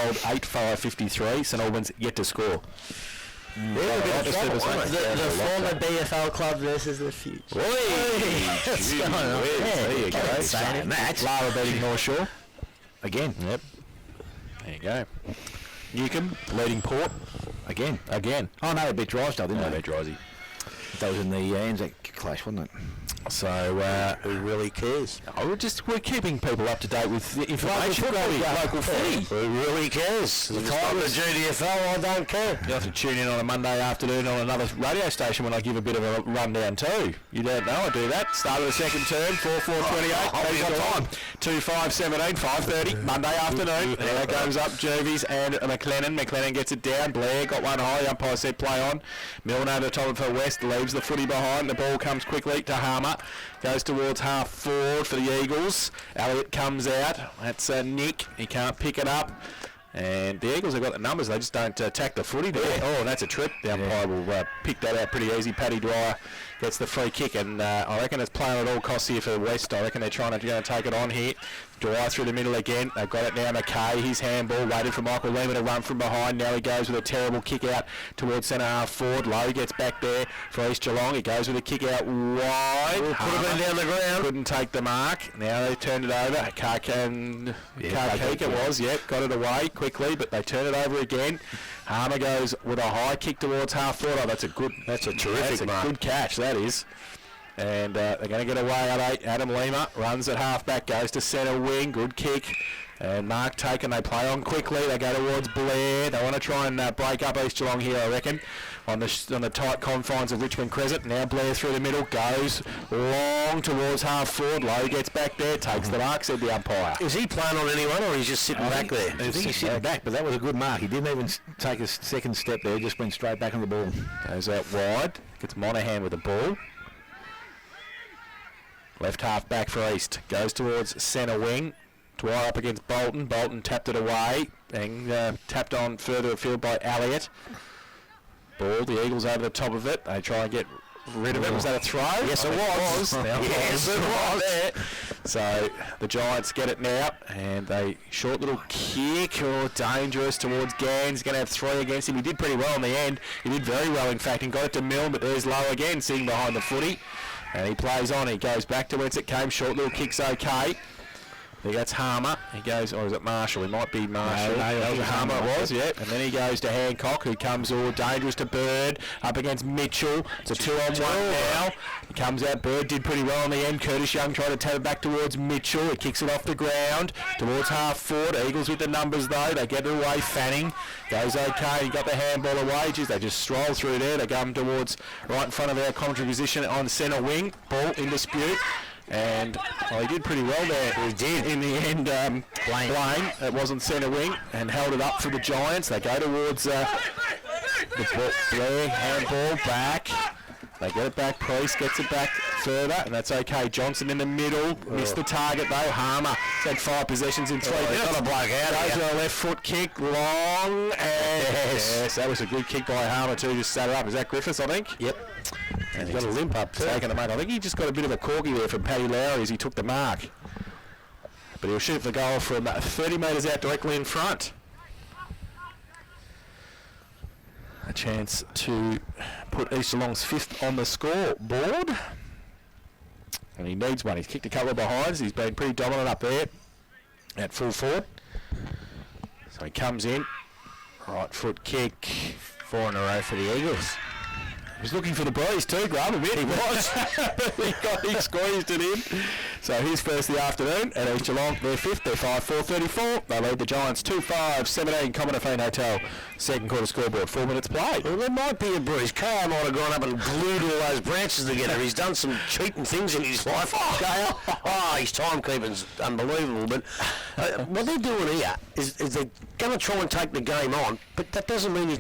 gold, 8-5-53. St Albans yet to score. The former BFL club versus the future. What's going on? There you go. Same match. Lara beating North Shore. Again. Yep. There you go. Newcombe leading Port. Again. Oh, no, they beat Drysdale, didn't they? They beat Drysdale. That was in the Anzac clash, wasn't it? So, who really cares? We're keeping people up to date with the information. Local footy. Who really cares? The time of GDFL, I don't care. You have to tune in on a Monday afternoon on another radio station when I give a bit of a rundown too. You don't know I do that. Start of the second term, 4-4-28. Time. 2-5-17, 5:30, Monday afternoon. There goes up Jervis and McLennan. McLennan gets it down. Blair got one high. Umpire said play on. Milne over the top of her West. Leaves the footy behind. The ball comes quickly to Harmer. Goes towards half forward for the Eagles. Elliott comes out. That's Nick. He can't pick it up. And the Eagles have got the numbers. They just don't attack the footy there. Oh, that's a trip. The umpire will pick that out pretty easy. Paddy Dwyer gets the free kick. And I reckon it's playing at all costs here for West. I reckon they're trying to take it on here. Dwyer through the middle again. They've got it now. McKay, his handball, waited for Michael Lehman to run from behind. Now he goes with a terrible kick out towards centre half forward. Lowe gets back there for East Geelong. He goes with a kick out wide. Could have been down the ground. Couldn't take the mark. Now they turned it over. Karkika got it away quickly, but they turn it over again. Harmer goes with a high kick towards half forward. Oh, that's a terrific mark. Good catch, that is. And they're going to get away at 8. Adam Lima runs at half-back, goes to centre wing, good kick. And Mark taken, they play on quickly, they go towards Blair. They want to try and break up East Geelong here, I reckon, on the tight confines of Richmond Crescent. Now Blair through the middle, goes long towards half-forward. Lowe gets back there, takes the mark, said the umpire. Is he playing on anyone, or he's just sitting back there? I think he's sitting back, but that was a good mark. He didn't even take a second step there, just went straight back on the ball. Goes out wide, gets Monaghan with the ball. Left half back for East. Goes towards centre wing. Dwyer up against Bolton. Bolton tapped it away. And tapped on further afield by Elliott. Ball. The Eagles over the top of it. They try and get rid of it. Was that a throw? Yes, it was. Yes, it was. So the Giants get it now. And they short little kick. Dangerous towards Gans. Going to have 3 against him. He did pretty well in the end. He did very well, in fact, and got it to Milne. But there's Lowe again, sitting behind the footy. And he plays on. He goes back to whence it came. Short little kick's okay. There goes Harmer. He goes, or is it Marshall? He might be Marshall. No, Harmer it was, yeah. And then he goes to Hancock, who comes dangerous to Bird. Up against Mitchell. It's a 2-on-1 now. He comes out. Bird did pretty well in the end. Curtis Young tried to tap it back towards Mitchell. He kicks it off the ground towards half forward. Eagles with the numbers, though. They get it away. Fanning goes okay. He got the handball away. Jeez, they just stroll through there. They come towards right in front of our commentary position on centre wing. Ball in dispute. And he did pretty well there. He did. In the end, Blaine, it wasn't centre wing, and held it up for the Giants. They go towards the Blair, handball back. They get it back. Priest gets it back further, and that's okay. Johnson in the middle. Missed the target, though. Harmer had 5 possessions in 3 minutes. Got a bloke out. Goes with a left foot kick. Long. And yes, that was a good kick by Harmer, too. Just sat it up. Is that Griffiths, I think? Yep. And he's got a limp up too. Taking the mark. I think he just got a bit of a corky there from Paddy Lowry as he took the mark. But he'll shoot the goal from 30 metres out directly in front. A chance to put East Geelong's 5th on the scoreboard. And he needs one. He's kicked a couple of behinds. He's been pretty dominant up there at full forward. So he comes in. Right foot kick. 4 in a row for the Eagles. He was looking for the breeze too, Graham, a bit. He was. he squeezed it in. So here's first the afternoon at East Geelong. They're 5th. They're 5-4-34. They lead the Giants 2-5-17. Commonwealth Hotel. Second quarter scoreboard. 4 minutes played. Well, there might be a breeze. Kale might have gone up and glued all those branches together. He's done some cheating things in his life. Kale. His timekeeping's unbelievable. But what they're doing here is they're going to try and take the game on, but that doesn't mean you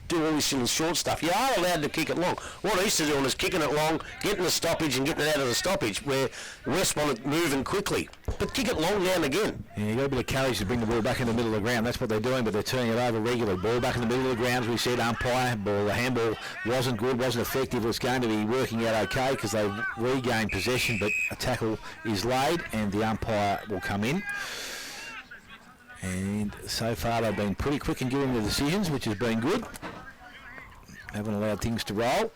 do all this in the short stuff. You are allowed to kick it long. What East are doing is kicking it long, getting the stoppage and getting it out of the stoppage, where West want it moving quickly. But kick it long now and again. Yeah, you got a bit of courage to bring the ball back in the middle of the ground. That's what they're doing, but they're turning it over regularly. Ball back in the middle of the ground, as we said, umpire, ball, the handball wasn't good, wasn't effective. It's going to be working out okay because they've regained possession, but a tackle is laid and the umpire will come in. And so far they've been pretty quick in giving the decisions, which has been good. Haven't allowed things to roll.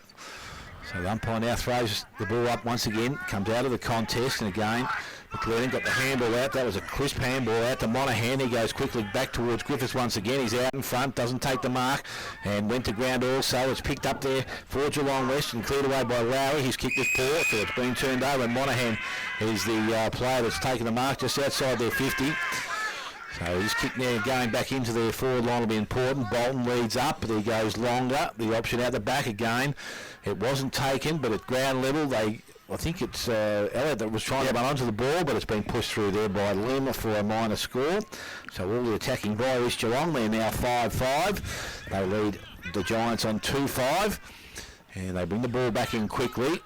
So the umpire now throws the ball up once again, comes out of the contest, and again McLean got the handball out. That was a crisp handball out to Monaghan. He goes quickly back towards Griffiths once again. He's out in front, doesn't take the mark, and went to ground also. It's picked up there for Geelong West and cleared away by Lowry. He's kicked it poor, so it's been turned over, and Monaghan is the player that's taken the mark just outside their 50. So his kick now going back into their forward line will be important. Bolton leads up, but he goes longer. The option out the back again. It wasn't taken, but at ground level, I think it's Elliott that was trying to run onto the ball, but it's been pushed through there by Lima for a minor score. So all the attacking by East Geelong. They're now 5-5. They lead the Giants on 2-5. And they bring the ball back in quickly.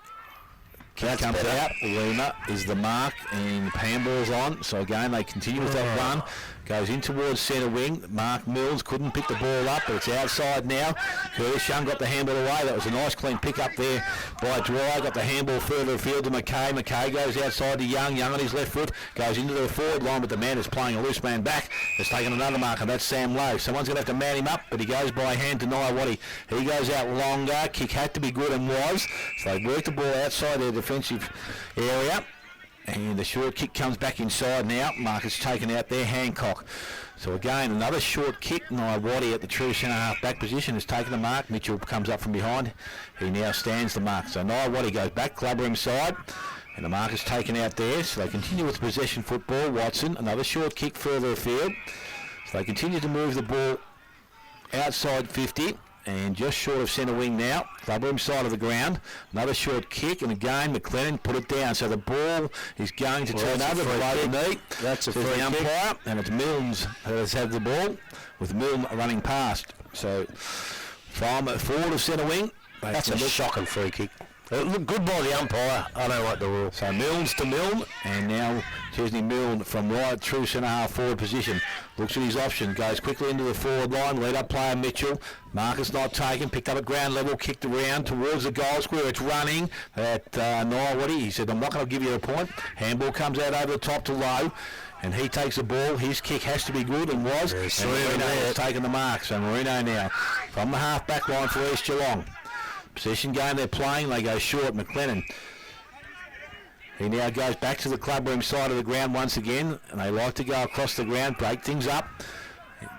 Kick comes out, Lima is the mark, and handball's on. So again, they continue with that run. Goes in towards centre wing. Mark Mills couldn't pick the ball up, but it's outside now. Curtis Young got the handball away. That was a nice clean pick up there by Dwyer. Got the handball further afield to McKay. McKay goes outside to Young. Young on his left foot goes into the forward line, but the man is playing a loose man back. Has taken another mark, and that's Sam Lowe. Someone's going to have to man him up, but he goes by hand to Niawati. He goes out longer. Kick had to be good and was. So they worked the ball outside their defensive area. And the short kick comes back inside now. Marcus taken out there, Hancock. So again, another short kick. Niawati at the true centre half back position has taken the mark. Mitchell comes up from behind. He now stands the mark. So Niawati goes back, clubber inside. And the mark is taken out there. So they continue with possession football. Watson, another short kick further afield. So they continue to move the ball outside 50. And just short of centre wing now. Clubber inside of the ground. Another short kick, and again McLennan put it down. So the ball is going to turn over below the knee. That's a free umpire, and it's Milnes who has had the ball, with Milne running past. So from forward of centre wing. That's a shocking free kick. Look good by the umpire. I don't like the rule. So Milnes to Milne, and now Chesney Milne from right through centre half forward position. Looks at his option, goes quickly into the forward line, lead up player Mitchell. Marcus not taken, picked up at ground level, kicked around towards the goal square. It's running at Niawati. He said, I'm not going to give you a point. Handball comes out over the top to Lowe. And he takes the ball. His kick has to be good, and was. And Marino has taken the mark. So Marino now from the half back line for East Geelong. Possession game they're playing, they go short. McLennan. He now goes back to the clubroom side of the ground once again, and they like to go across the ground, break things up.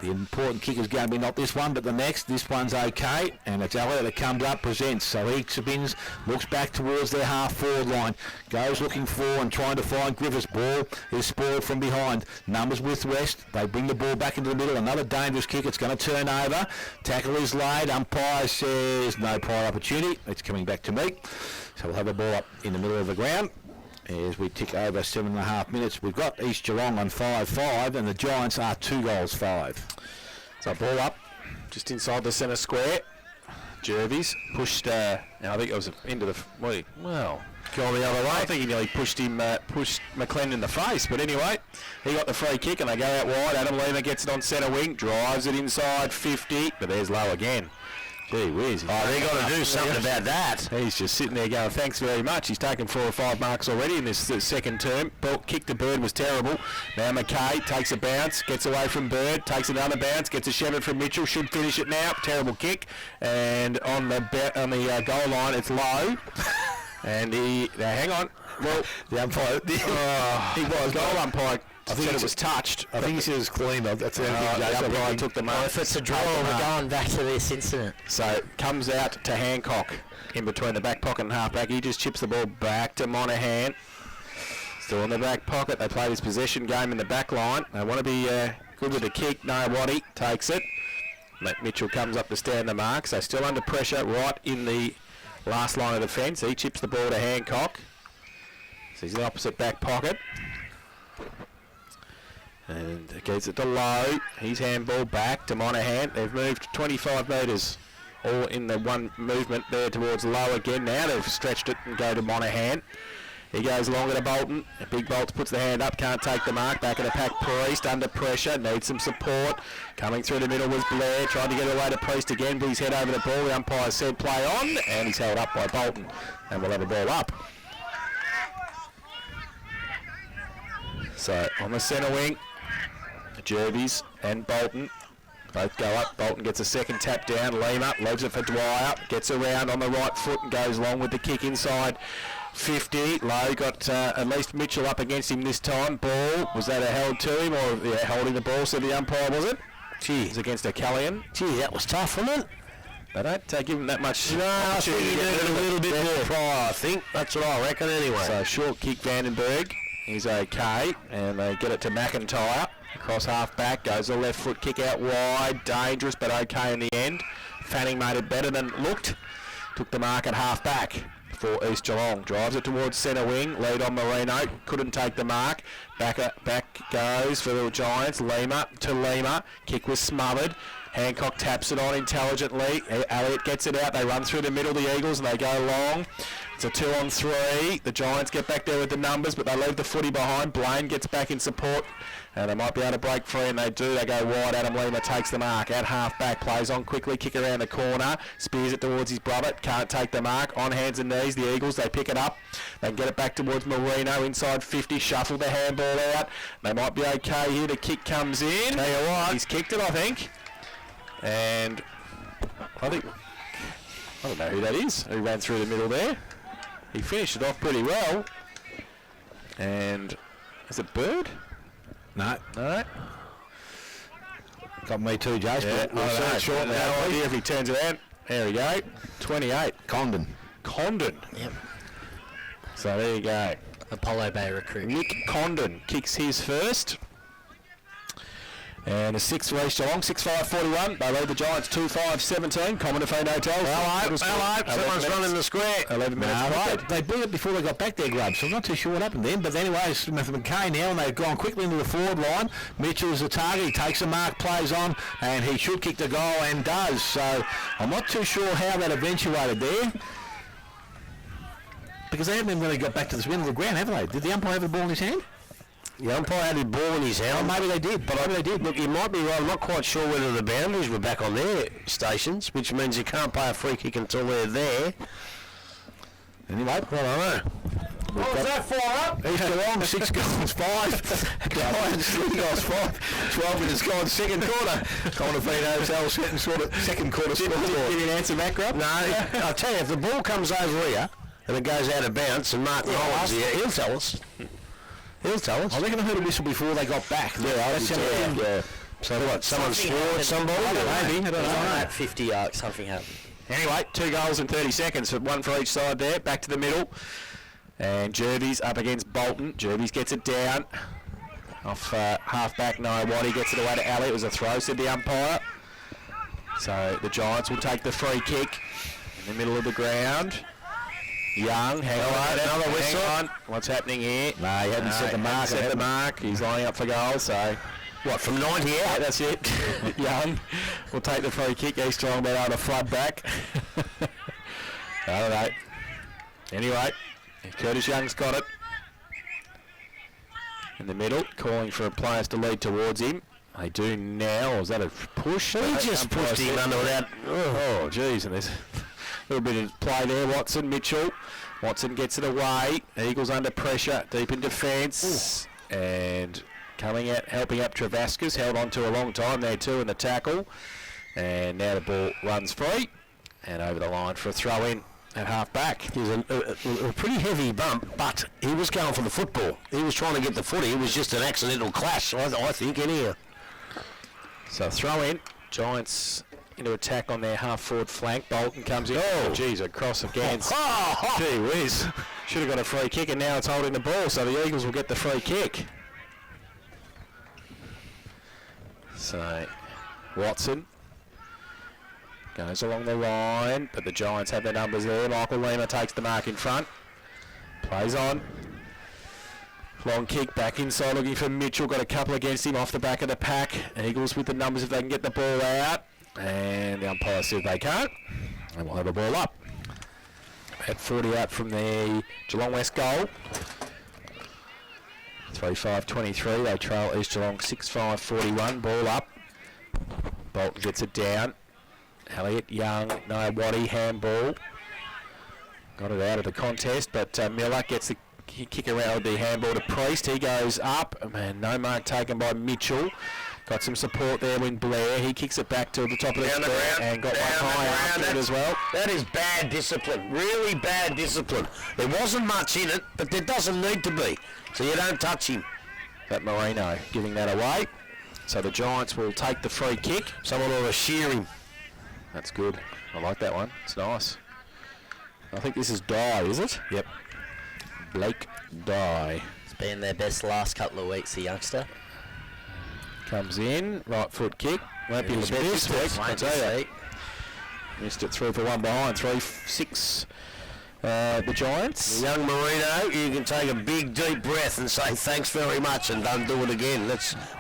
The important kick is going to be not this one, but the next. This one's okay, and it's Elliott that comes up, presents. So he spins, looks back towards their half-forward line, goes looking for and trying to find Griffiths. Ball is spoiled from behind. Numbers with West. They bring the ball back into the middle. Another dangerous kick. It's going to turn over. Tackle is laid. Umpire says no prior opportunity. It's coming back to me. So we'll have a ball up in the middle of the ground. As we tick over 7.5 minutes, we've got East Geelong on 5-5, and the Giants are 2 goals 5. So ball up, just inside the centre square. Jervis pushed. I think it was into the. Well, go the other way. I think he nearly pushed McLennan in the face. But anyway, he got the free kick, and they go out wide. Adam Lima gets it on centre wing, drives it inside 50, but there's Lowe again. Gee whiz. Oh, they got to do something about that. He's just sitting there going, thanks very much. He's taken 4 or 5 marks already in this second term. Kick to Bird was terrible. Now McKay takes a bounce, gets away from Bird, takes another bounce, gets a shove it from Mitchell, should finish it now. Terrible kick. And on the goal line, it's Lowe. And hang on. Well, the umpire, he was. Goal umpire. I think it was touched. I think he said it was clean. That's the umpire took the mark. If it's a draw, we're going back to this incident. So comes out to Hancock in between the back pocket and half back. He just chips the ball back to Monaghan. Still in the back pocket. They play this possession game in the back line. They want to be good with the kick. Niawati takes it. Mitchell comes up to stand the mark. So still under pressure right in the last line of defence. He chips the ball to Hancock. So he's in the opposite back pocket. And gets it to Lowe. He's handball back to Monaghan. They've moved 25 metres all in the one movement there towards Lowe again. Now they've stretched it and go to Monaghan. He goes longer to Bolton. Big Bolts puts the hand up, can't take the mark. Back of the pack, Priest under pressure, needs some support. Coming through the middle was Blair, tried to get away to Priest again, but he's head over the ball. The umpire said play on, and he's held up by Bolton. And we'll have a ball up. So on the centre wing, Jervis and Bolton both go up. Bolton gets a second tap down. Lima leaves it for Dwyer. Gets around on the right foot and goes long with the kick inside 50. Lowe got at least Mitchell up against him this time. Ball, was that a held to him or holding the ball, said the umpire, was it? Gee. It was against O'Callaghan. Gee, that was tough, wasn't it? They don't give him that much. No, I think you needed a little bit more prior, I think. That's what I reckon anyway. So short kick Vandenberg. He's okay. And they get it to McIntyre. Across half back. Goes the left foot kick out wide. Dangerous but okay in the end. Fanning made it better than it looked. Took the mark at half back for East Geelong. Drives it towards centre wing. Lead on Marino. Couldn't take the mark. Back goes for the Giants. Lima to Lima. Kick was smothered. Hancock taps it on intelligently. Elliott gets it out. They run through the middle, the Eagles, and they go long. It's a 2-on-3. The Giants get back there with the numbers, but they leave the footy behind. Blaine gets back in support, and they might be able to break free, and they do. They go wide. Adam Lima takes the mark. At half-back, plays on quickly, kick around the corner. Spears it towards his brother. Can't take the mark. On hands and knees, the Eagles, they pick it up. They can get it back towards Marino, inside 50. Shuffle the handball out. They might be okay here. The kick comes in. Tell you what. He's kicked it, I think. And I don't know who that is, who ran through the middle there. He finished it off pretty well. And is it Bird? No. No. Got me too, Jace. Yeah, but we'll see it shortly. no idea if he turns it out. There we go. 28. Condon. Yep. So there you go. Apollo Bay recruit. Nick Condon kicks his first. And a 6 for East Geelong, 6-5-41. They lead the Giants 2-5-17. Common to Fiend Hotels. Hello. Someone's running the square. 11 minutes played. They blew it before they got back there, Grub, so I'm not too sure what happened then. But anyway, it's Smith McKay now, and they've gone quickly into the forward line. Mitchell's the target. He takes a mark, plays on, and he should kick the goal, and does. So I'm not too sure how that eventuated there. Because they haven't even really got back to the middle of the ground, have they? Did the umpire have the ball in his hand? The umpire had the ball in his hand. Oh, maybe they did. Look, you might be right. I'm not quite sure whether the boundaries were back on their stations, which means you can't play a free kick until they're there. Anyway, I don't know. What was that for up? East Geelong, 6 goals, 5. Giants, 3 goals, 5. 12 minutes gone, second quarter. Common to Fiend Hotels, second quarter score. Did you answer that, Grub? No, I'll tell you, if the ball comes over here and it goes out of bounds and Martin Holland's here, he'll tell us. He'll tell us. I reckon I heard a whistle before they got back. Yeah, yeah. So what, someone Something scored happened. somebody? Maybe, I don't know. At 50 yards, something happened. Anyway, 2 goals in 30 seconds, one for each side there. Back to the middle. And Jervis up against Bolton. Jervis gets it down. Off half-back, Waddy gets it away to Ali. It was a throw, said the umpire. So the Giants will take the free kick in the middle of the ground. Young, hang on, another whistle. Hang on. What's happening here? No, he hadn't set the mark. Set the mark. He's lining up for goal, so... What, from 90 out? Yeah, that's it. Young will take the free kick. East Geelong being able to flood back. I don't know. Anyway, Curtis Young's got it. In the middle, calling for players to lead towards him. They do now. Or is that a push? He just pushed him under without... Oh, geez, and there's a little bit of play there. Mitchell. Watson gets it away. Eagles under pressure, deep in defence. And coming out, helping up Travascus. Held on to a long time there too in the tackle. And now the ball runs free. And over the line for a throw in at half back. It was a pretty heavy bump, but he was going for the football. He was trying to get the footy. It was just an accidental clash, I think, anyhow. So throw in. Giants into attack on their half-forward flank. Bolton comes in. Oh, geez, a cross against. Gee whiz. Should have got a free kick, and now it's holding the ball, so the Eagles will get the free kick. So, Watson goes along the line, but the Giants have their numbers there. Michael Lima takes the mark in front. Plays on. Long kick back inside looking for Mitchell. Got a couple against him off the back of the pack. Eagles with the numbers if they can get the ball out. And the umpire said they can't. And we'll have the ball up. At 40 out from the Geelong West goal. 3-5-23. They trail East Geelong 6-5-41. Ball up. Bolton gets it down. Elliott, Young, Waddy, handball. Got it out of the contest, but Miller gets the kick around the handball to Priest. He goes up. Man, no mark taken by Mitchell. Got some support there with Blair. He kicks it back to the top of the square and got one high after it as well. That is bad discipline. Really bad discipline. There wasn't much in it, but there doesn't need to be. So you don't touch him. That Marino giving that away. So the Giants will take the free kick. Someone ought to shear him. That's good. I like that one. It's nice. I think this is Dye, is it? Yep. Blake Dye. It's been their best last couple of weeks, the youngster. Comes in, right foot kick. Won't be the best this week, I tell you. Missed it 3 for 1 behind, 3-6. The Giants. The young Marino, you can take a big deep breath and say thanks very much and don't do it again.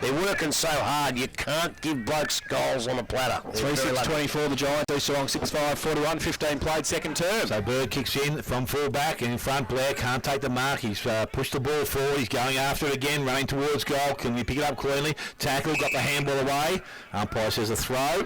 They're working so hard, you can't give blokes goals on a platter. 3-6-24 the Giants, East Geelong 6-5-41, 15 played second term. So Bird kicks in from full back and in front. Blair can't take the mark. He's pushed the ball forward. He's going after it again, running towards goal. Can we pick it up cleanly? Tackle, got the handball away. Umpire says a throw.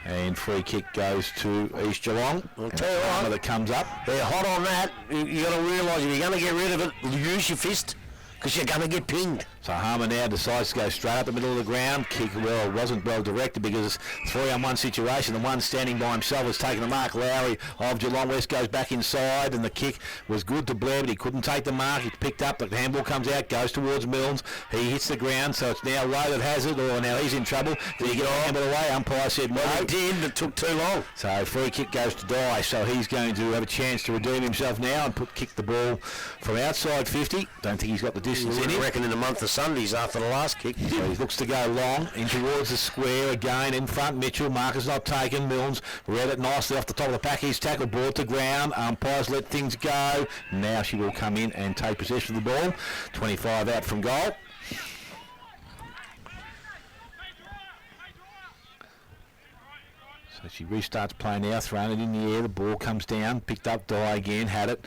And free kick goes to East Geelong. I'll tell you what, that comes up. They're hot on that. You got to realise if you're going to get rid of it, use your fist because you're going to get pinged. So Harmer now decides to go straight up the middle of the ground. Kick wasn't well directed because it's 3-on-1 situation. The one standing by himself was taking the mark. Lowry of Geelong West goes back inside and the kick was good to Blair, but he couldn't take the mark. He picked up, the handball comes out, goes towards Milnes. He hits the ground, so it's now Lowe that has it, or now he's in trouble. Did he get the handball away? Umpire said no. Well, he did, but it took too long. So free kick goes to Dye, so he's going to have a chance to redeem himself now and kick the ball from outside 50. Don't think he's got the distance in him. I reckon in the month of Sundays after the last kick. So he looks to go long in towards the square again in front. Mitchell, marker's not taken. Milnes read it nicely off the top of the pack. He's tackled, brought to ground. Umpires let things go. Now she will come in and take possession of the ball. 25 out from goal. So she restarts play now, throwing it in the air. The ball comes down, picked up. Dye again, had it.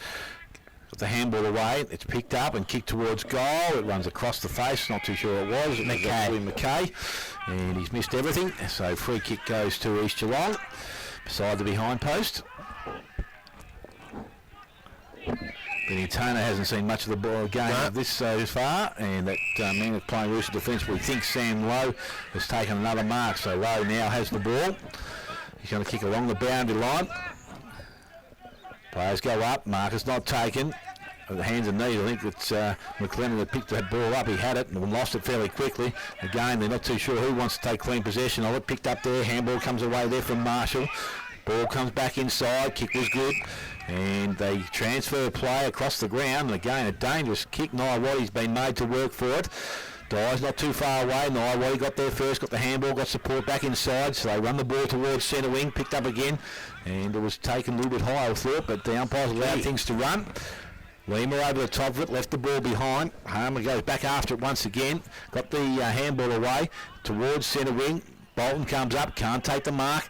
Got the handball away. It's picked up and kicked towards goal. It runs across the face. Not too sure it was. It was McKay. And he's missed everything. So free kick goes to East Geelong beside the behind post. Benny Turner hasn't seen much of the ball game of this so far, and that man is playing loose defence. We think Sam Lowe has taken another mark, so Lowe now has the ball. He's going to kick along the boundary line. Players go up, marker's not taken. The hands and knees, I think it's McLennan that picked that ball up. He had it and lost it fairly quickly. Again, they're not too sure who wants to take clean possession of it. Picked up there, handball comes away there from Marshall. Ball comes back inside, kick was good. And they transfer play across the ground. And again, a dangerous kick. Niawati's been made to work for it. Dye's not too far away. Niawati got there first, got the handball, got support back inside. So they run the ball towards centre wing, picked up again. And it was taken a little bit high, I thought, but the umpires allowed things to run. Lima over the top of it, left the ball behind. Harmer goes back after it once again. Got the handball away towards centre wing. Bolton comes up, can't take the mark.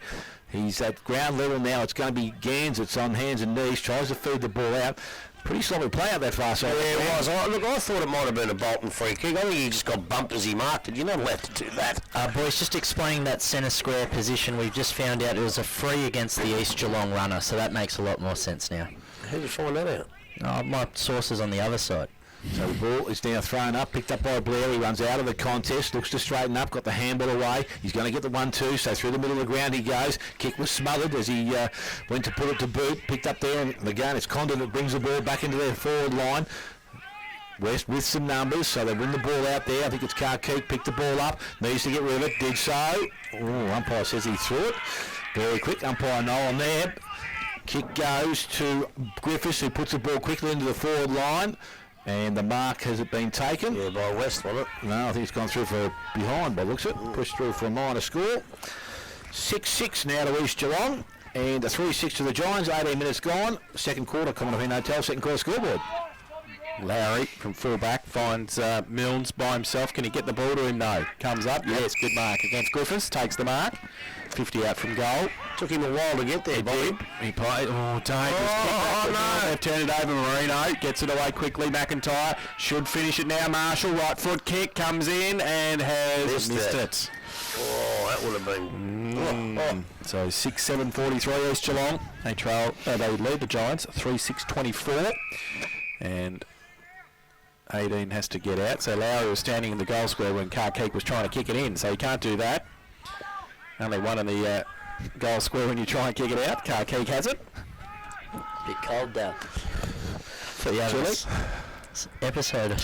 He's at ground level now. It's going to be Gans. It's on hands and knees. Tries to feed the ball out. Pretty solid play out that far side. Yeah, it was. I thought it might have been a Bolton free kick. I think he just got bumped as he marked it. You're not allowed to do that. Boys, just explaining that centre square position, we've just found out it was a free against the East Geelong runner, so that makes a lot more sense now. How did you find that out? My sources on the other side. So the ball is now thrown up, picked up by Blair. He runs out of the contest, looks to straighten up, got the handball away. He's going to get the 1-2, so through the middle of the ground he goes. Kick was smothered as he went to put it to boot, picked up there, and again it's Condon that brings the ball back into their forward line. West with some numbers, so they win the ball out there. I think it's Carkeek, picked the ball up, needs to get rid of it, did so. Umpire says he threw it. Very quick, umpire no on there. Kick goes to Griffiths, who puts the ball quickly into the forward line. And the mark, has it been taken? Yeah, by West, wasn't it? No, I think it's gone through for behind by looks it. Pushed through for a minor score. 6-6 now to East Geelong. And a 3-6 to the Giants. 18 minutes gone. Second quarter, Commonwealth Hotel, second quarter scoreboard. Lowry from fullback finds Milnes by himself. Can he get the ball to him? No. Comes up. Yes, good mark against Griffiths. Takes the mark. 50 out from goal. Took him a while to get there, Bobby. He played. Oh, dangerous. Oh, no. They've turned it over. Marino gets it away quickly. McIntyre should finish it now. Marshall, right foot kick, comes in and has missed it. Oh, that would have been... So 6-7-43 East Geelong. They lead the Giants 3-6-24. And 18 has to get out. So Lowry was standing in the goal square when Karkeek was trying to kick it in. So you can't do that. Only one in the goal square when you try and kick it out. Karkeek has it. Bit cold down. For the others. Episode.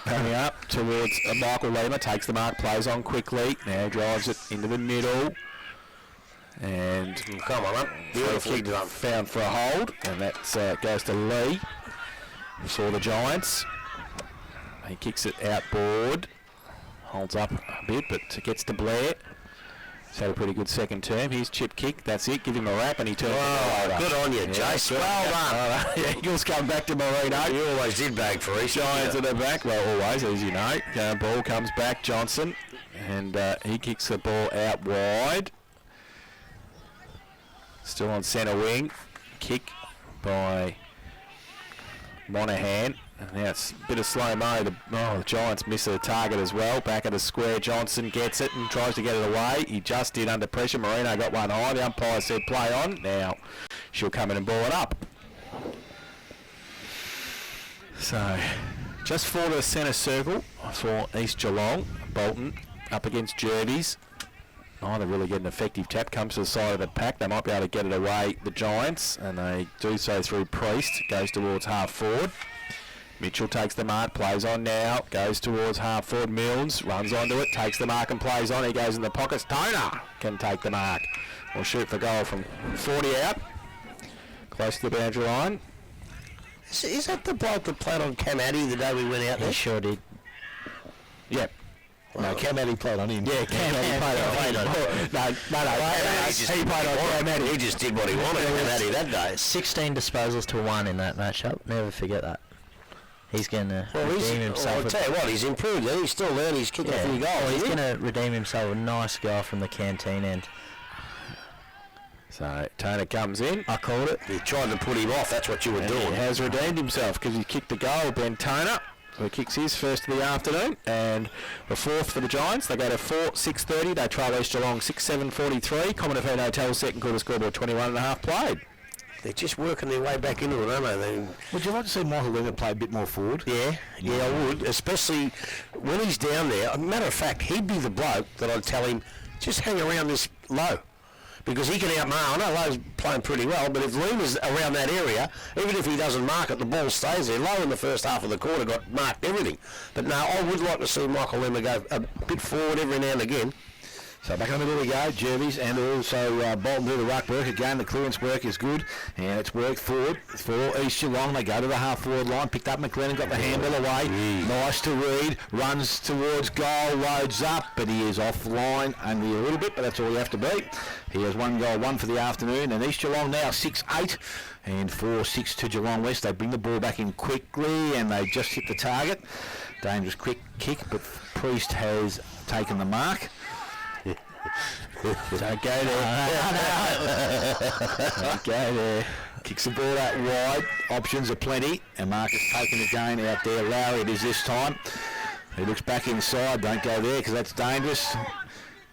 Coming up towards Michael Lima. Takes the mark. Plays on quickly. Now drives it into the middle. And come on, beautifully done. Found for a hold. And that goes to Lee for the Giants. He kicks it outboard. Holds up a bit, but gets to Blair. He's had a pretty good second term. Here's chip kick. That's it. Give him a wrap and he turns it over. Good on you, Jace. Well done. The Eagles come back to Marino. You always did bag for East. Giants at the back. Well, always, as you know. Ball comes back. Johnson. And he kicks the ball out wide. Still on centre wing. Kick by Monahan. And now it's a bit of slow-mo. The Giants miss the target as well. Back at the square, Johnson gets it and tries to get it away. He just did under pressure. Marino got one eye. The umpire said play on. Now she'll come in and ball it up. So just for the centre circle for East Geelong. Bolton up against Jervies. Neither really get an effective tap. Comes to the side of the pack. They might be able to get it away, the Giants, and they do so through Priest. Goes towards half forward. Mitchell takes the mark, plays on now, goes towards half forward. Milnes runs onto it, takes the mark and plays on. He goes in the pockets. Toner can take the mark. Will shoot for goal from 40 out, close to the boundary line. Is that the bloke that played on Cam Addy the day we went out there? He sure did. Yep. No, Cam Addy played on him. Yeah, Cam Addy played on him. No. He played on Cam Addy. He just did what he wanted, Cam Addy, that day. 16 disposals to 1 in that matchup. Never forget that. He's going to redeem himself. I'll tell you what, he's improved. He's still there. He's kicking a few goals. He's going to redeem himself. A nice goal from the canteen end. So Toner comes in. I called it. You tried to put him off. That's what you were doing. He has redeemed himself because he kicked the goal, Ben Toner. So he kicks his first of the afternoon, and the fourth for the Giants. They go to 6:30. They trail East Geelong 6-7-43. Commonwealth Hotel second quarter scoreboard 21.5 played. They're just working their way back into it, aren't they? Would you like to see Michael Lima play a bit more forward? Yeah, I would, especially when he's down there. Matter of fact, he'd be the bloke that I'd tell him, just hang around this low. Because he can outmark. I know Lowe's playing pretty well, but if Lima's around that area, even if he doesn't mark it, the ball stays there. Lowe in the first half of the quarter got marked everything. But no, I would like to see Michael Lima go a bit forward every now and again. So back in the middle we go, Jervies, and also Bolton do the ruck work again. The clearance work is good, and it's worked forward for East Geelong. They go to the half-forward line, picked up McLennan, got the handball away. Nice to read, runs towards goal, loads up, but he is offline only a little bit, but that's all you have to be. He has one goal, one for the afternoon, and East Geelong now 6-8, and 4-6 to Geelong West. They bring the ball back in quickly, and they just hit the target. Dangerous quick kick, but Priest has taken the mark. Don't go there. Don't go there. Kicks the ball out wide. Options are plenty. And Marcus taking again out there. Lowry it is this time. He looks back inside. Don't go there because that's dangerous.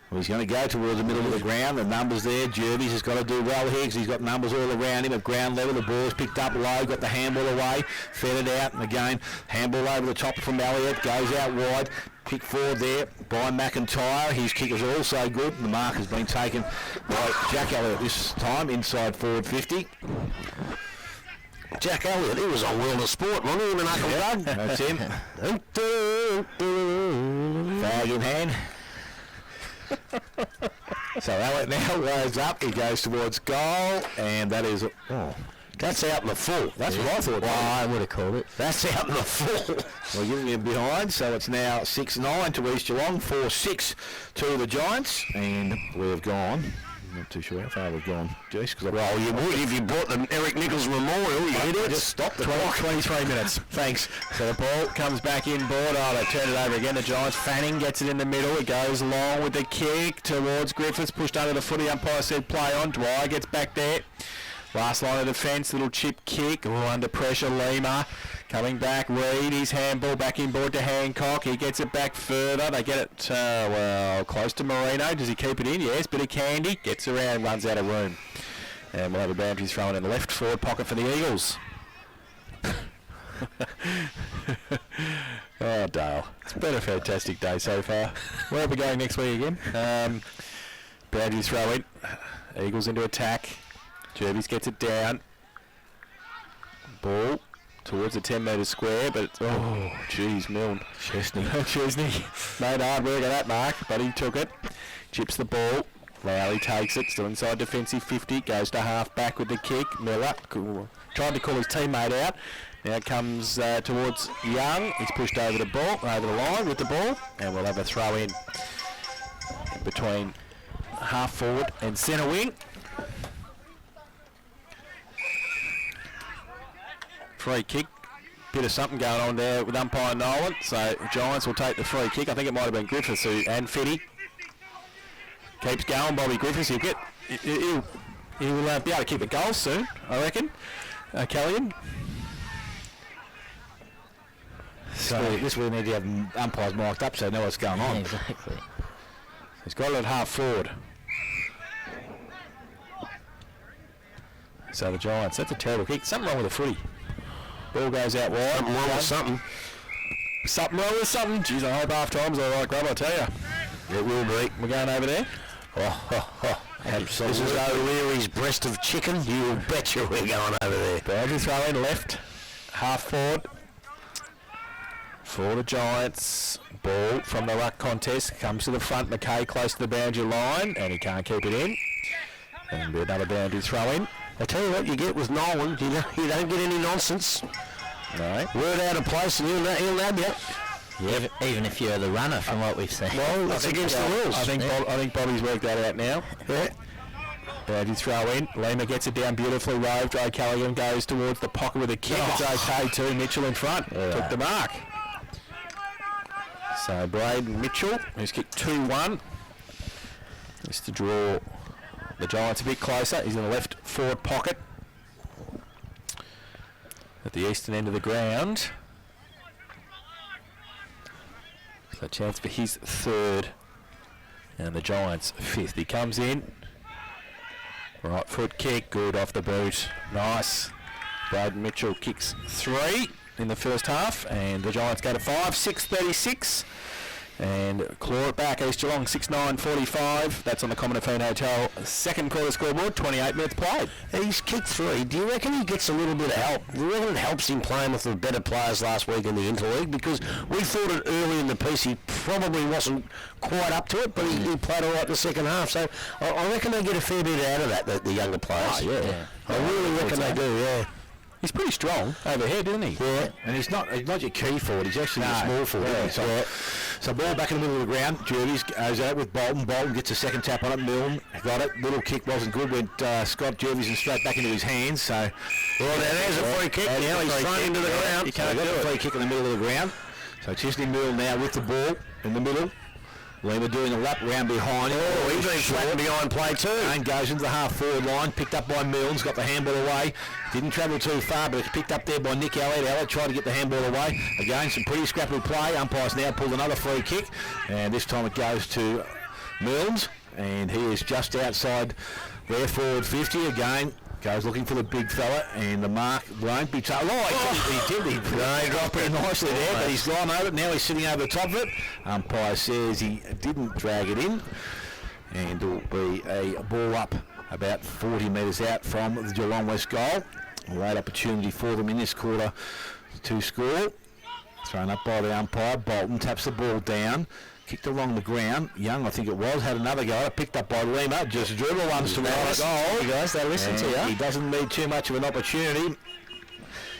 Well, he's going to go towards the middle of the ground. The numbers there. Jervies has got to do well here because he's got numbers all around him at ground level. The ball's picked up low. Got the handball away. Fed it out. And again, handball over the top from Elliott. Goes out wide. Kick forward there by McIntyre. His kick is also good. The mark has been taken by Jack Elliott this time, inside forward 50. Jack Elliott, he was on World of Sport, wasn't he? That's him. Flag in hand. So Elliott now loads up. He goes towards goal, and that is... That's out in the full. That's what I thought. Well, I would have called it. That's out in the full. We're giving him behind, so it's now 6-9 to East Geelong, 4-6 to the Giants, and we've gone. I'm not too sure how far we've gone, Jace. Well, you would if you bought the Eric Nichols Memorial. You idiot. Just stop the 23 minutes. Thanks. So the ball comes back inboard. They turn it over again. The Giants. Fanning gets it in the middle. It goes long with the kick towards Griffiths. Pushed under the footy. Umpire said play on. Dwyer gets back there. Last line of defence, little chip kick. Under pressure, Lima. Coming back, Reid. His handball back inboard to Hancock. He gets it back further. They get it, close to Marino. Does he keep it in? Yes, bit of candy. Gets around, runs out of room. And we'll have a boundary thrown in the left forward pocket for the Eagles. Oh, Dale. It's been a fantastic day so far. Where are we going next week again? Boundary throw in. Eagles into attack. Jervis gets it down. Ball towards the 10 metre square, but it's, oh, geez, Milne. Chesney. Chesney made hard work of that mark, but he took it. Chips the ball. Lowry takes it, still inside defensive 50, goes to half back with the kick. Miller tried to call his teammate out. Now it comes towards Young. He's pushed over the line with the ball, and we'll have a throw in between half forward and centre wing. Free kick. Bit of something going on there with umpire Nolan. So Giants will take the free kick. I think it might have been Griffiths and Fitty. Keeps going, Bobby Griffiths. He'll be able to keep a goal soon, I reckon. Callian. So this will need to have umpires marked up so they know what's going on. Exactly. He's got it at half forward. So the Giants, that's a terrible kick. Something wrong with the footy. Ball goes out wide. Something wrong with something. Something wrong with something. Jeez, I hope half time's all right, Grub, I tell you. It will be. We're going over there. Absolutely. This is O'Leary's breast of chicken. You betcha we're going over there. Boundary throw in left. Half forward. For the Giants. Ball from the ruck contest. Comes to the front. McKay close to the boundary line. And he can't keep it in. And another boundary throw in. I tell you what you get with Nolan. You don't get any nonsense. No. Word out of place and he'll nab you. Yeah, even if you're the runner, from what we've seen. Well, that's against the rules. I think Bobby's worked that out now. Yeah. Boundary throw in. Lima gets it down beautifully. Roved. O'Callaghan goes towards the pocket with a kick. It's okay too. Mitchell in front. Yeah. Took the mark. So Braden Mitchell, who's kicked 2-1, is to draw the Giants a bit closer. He's in the left forward pocket at the eastern end of the ground. So a chance for his third. And the Giants fifth. He comes in. Right foot kick. Good off the boot. Nice. Braden Mitchell kicks 3 in the first half. And the Giants go to 5. 6:36. And claw it back. East Geelong 6-9-45. That's on the Common Afine Hotel second quarter scoreboard. 28 minutes played. He's kicked 3. Do you reckon he gets a little bit of help? Do you reckon it helps him playing with the better players last week in the interleague? Because we thought it early in the piece he probably wasn't quite up to it, but he played all right the second half. So I reckon they get a fair bit out of that, the younger players. Oh, yeah. I really reckon they do, yeah. He's pretty strong overhead, isn't he? Yeah, and he's not your key forward. He's actually a small forward. Yeah. So ball back in the middle of the ground. Jervis goes out with Bolton. Bolton gets a second tap on it. Milne got it. Little kick wasn't good. Went Scott Jervis and straight back into his hands. So well, there's a free kick. Now he's thrown into the ground. He can't got the free kick in the middle of the ground. So Chesney Milne now with the ball in the middle. Lima doing a lap round behind him. Oh, he's been flattened behind play too. And goes into the half-forward line, picked up by Milne's, got the handball away. Didn't travel too far, but it's picked up there by Nick Elliott. Elliott tried to get the handball away. Again, some pretty scrappy play. Umpires now pulled another free kick, and this time it goes to Milne's, and he is just outside their forward 50 again. Goes looking for the big fella, and the mark won't be taken. He did. He dropped it nicely there, but he's gone over it. Now he's sitting over the top of it. Umpire says he didn't drag it in, and it'll be a ball up about 40 metres out from the Geelong West goal. A late opportunity for them in this quarter to score. Thrown up by the umpire. Bolton taps the ball down. Kicked along the ground. Young, I think it was, had another go. Picked up by Lima. Just dribble ones to the goal. You guys, they listen to you. He doesn't need too much of an opportunity.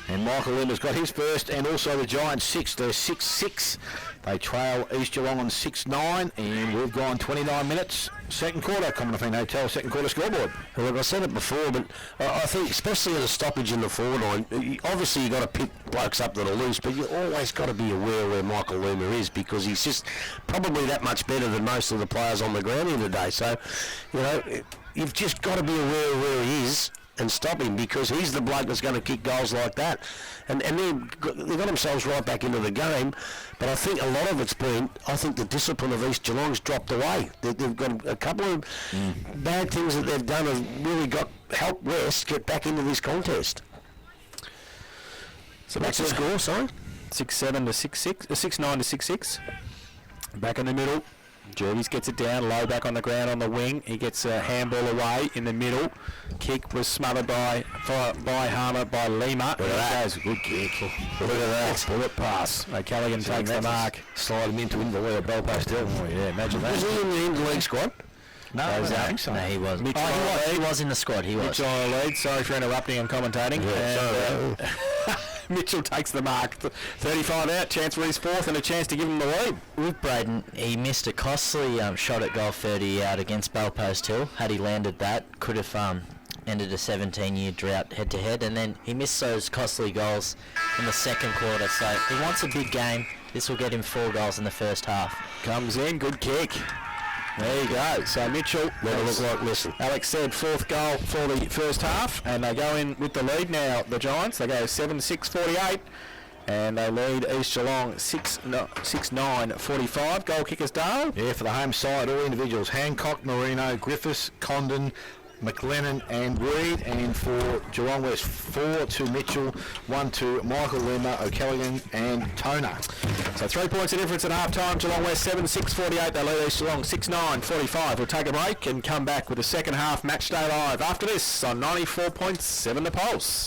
And Michael Lima's got his first, and also the Giants 6. They're 6-6. They trail East Geelong on 6-9, and we've gone 29 minutes. Second quarter, Common Afine Hotel, second quarter scoreboard. Look, I said it before, but I think, especially at a stoppage in the forward line, obviously you've got to pick blokes up that are loose, but you always got to be aware where Michael Lima is, because he's just probably that much better than most of the players on the ground here today. So, you've just got to be aware of where he is and stop him, because he's the bloke that's going to kick goals like that. And they got themselves right back into the game. But I think a lot of it's been, I think the discipline of East Geelong's dropped away. They've got a couple of bad things that they've done have really helped West get back into this contest. So What's the score, sorry? 6-7 to 6-6, 6-9 to 6-6. Back in the middle. Jervis gets it down, low back on the ground on the wing. He gets a handball away in the middle. Kick was smothered by Harmer, by Lima. Look at that. Good kick. Look at that. Bullet pass. O'Callaghan takes the mark. Slide him into the lead of Belfast Hill. Oh, yeah, imagine that. Was he in the interleague squad? No, I don't think so. No, he wasn't. Mitchell He was in the squad. He was. Mitchell on the lead. Sorry for interrupting and commentating. And, Mitchell takes the mark. 35 out, chance for his fourth and a chance to give him the lead. With Braden, he missed a costly shot at goal 30 out against Belpost Hill. Had he landed that, could have ended a 17-year drought head-to-head. And then he missed those costly goals in the second quarter. So he wants a big game. This will get him 4 goals in the first half. Comes in, good kick. There you go. So Mitchell, Alex said, 4th goal for the first half, and they go in with the lead now, the Giants. They go 7-6-48, and they lead East Geelong 6-9-45. Goal kickers, Dale. Yeah, for the home side, all individuals, Hancock, Marino, Griffiths, Condon, McLennan and Reid, and for Geelong West 4 to Mitchell, 1 to Michael Lima, O'Callaghan and Toner. So 3 points of difference at half time. Geelong West 7-6-48. They lead East Geelong 6-9-45. We'll take a break and come back with the second half match day live after this on 94.7 The Pulse.